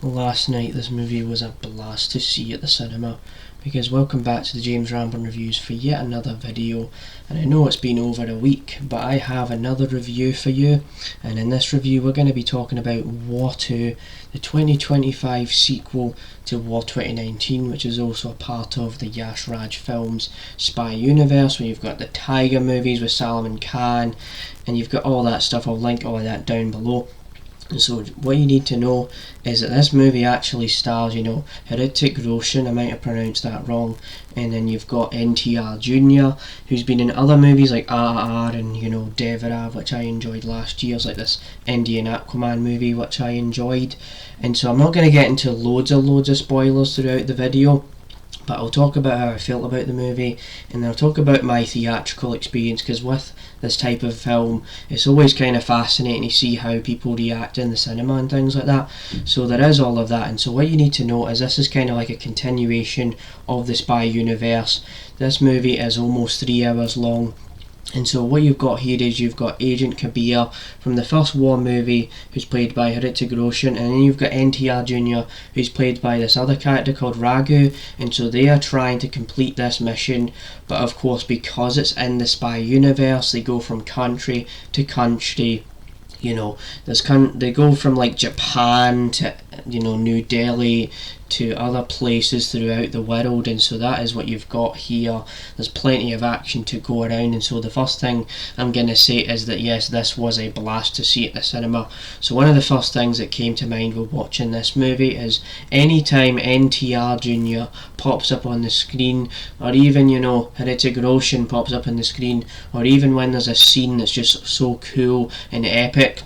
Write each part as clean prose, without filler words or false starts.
Last night this movie was a blast to see at the cinema, because welcome back to the James Ramblin Reviews for yet another video. And I know it's been over a week, but I have another review for you, and in this review we're going to be talking about War 2, the 2025 sequel to War 2019, which is also a part of the YRF Films Spy Universe, where you've got the Tiger movies with Salman Khan, and you've got all that stuff. I'll link all of that down below. And so what you need to know is that this movie actually stars, Hrithik Roshan, I might have pronounced that wrong, and then you've got NTR Jr., who's been in other movies like RRR and, Devara, which I enjoyed last year. It's like this Indian Aquaman movie, which I enjoyed. And so I'm not going to get into loads of spoilers throughout the video, but I'll talk about how I felt about the movie, and I'll talk about my theatrical experience, because with this type of film it's always kind of fascinating to see how people react in the cinema and things like that. So there is all of that, and so what you need to know is this is kind of like a continuation of the Spy Universe. This movie is almost 3 hours long. And so what you've got here is you've got Agent Kabir from the first War movie, who's played by Hrithik Roshan, and then you've got NTR Jr., who's played by this other character called Raghu. And so they are trying to complete this mission, but of course because it's in the Spy Universe, they go from country to country. They go from like Japan to New Delhi to other places throughout the world, and so that is what you've got here. There's plenty of action to go around, and so the first thing I'm going to say is that yes, this was a blast to see at the cinema. So one of the first things that came to mind with watching this movie is anytime NTR Jr. pops up on the screen, or even Hrithik Roshan pops up on the screen, or even when there's a scene that's just so cool and epic,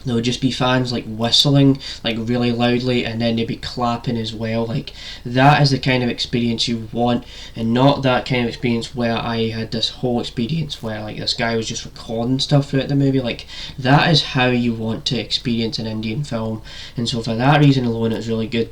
there would just be fans like whistling like really loudly, and then they'd be clapping as well. Like, that is the kind of experience you want, and not that kind of experience where I had this whole experience where like this guy was just recording stuff throughout the movie. Like, that is how you want to experience an Indian film, and so for that reason alone it's really good.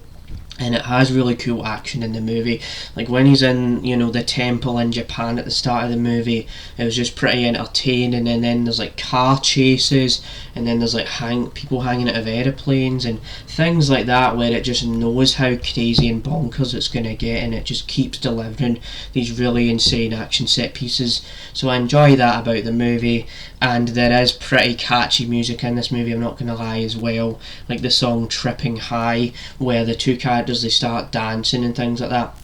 And it has really cool action in the movie. Like when he's in, the temple in Japan at the start of the movie, it was just pretty entertaining. And then there's like car chases, and then there's like people hanging out of aeroplanes and things like that, where it just knows how crazy and bonkers it's going to get, and it just keeps delivering these really insane action set pieces. So I enjoy that about the movie. And there is pretty catchy music in this movie, I'm not going to lie, as well. Like the song Tripping High, where the two characters, they start dancing and things like that.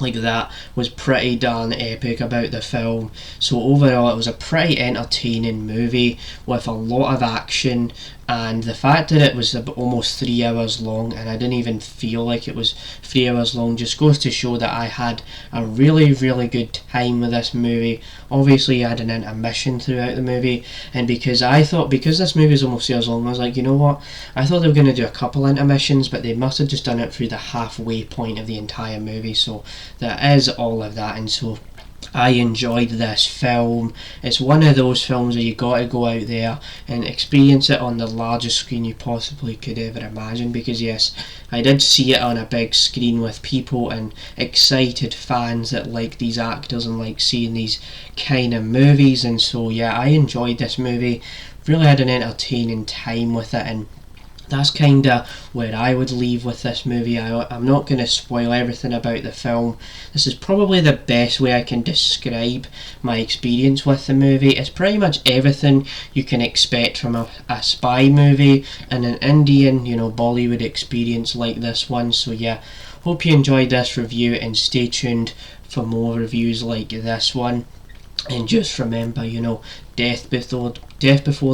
Like, that was pretty darn epic about the film. So overall it was a pretty entertaining movie with a lot of action, and the fact that it was almost 3 hours long and I didn't even feel like it was 3 hours long just goes to show that I had a really good time with this movie. Obviously I had an intermission throughout the movie, and because this movie is almost 3 hours long, I was like, you know what, I thought they were going to do a couple intermissions, but they must have just done it through the halfway point of the entire movie. So there is all of that, and so I enjoyed this film. It's one of those films where you got to go out there and experience it on the largest screen you possibly could ever imagine, because yes, I did see it on a big screen with people and excited fans that like these actors and like seeing these kind of movies. And so yeah, I enjoyed this movie, really had an entertaining time with it, and that's kind of where I would leave with this movie. I'm not going to spoil everything about the film. This is probably the best way I can describe my experience with the movie. It's pretty much everything you can expect from a spy movie and an Indian, Bollywood experience like this one. So yeah, hope you enjoyed this review, and stay tuned for more reviews like this one. And just remember, death before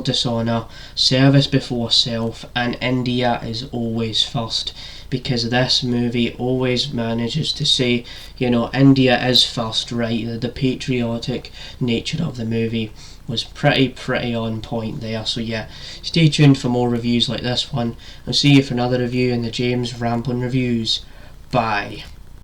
dishonour, service before self, and India is always first, because this movie always manages to say, India is first, right? The patriotic nature of the movie was pretty on point there. So yeah, stay tuned for more reviews like this one. I'll see you for another review in the James Ramblin Reviews. Bye.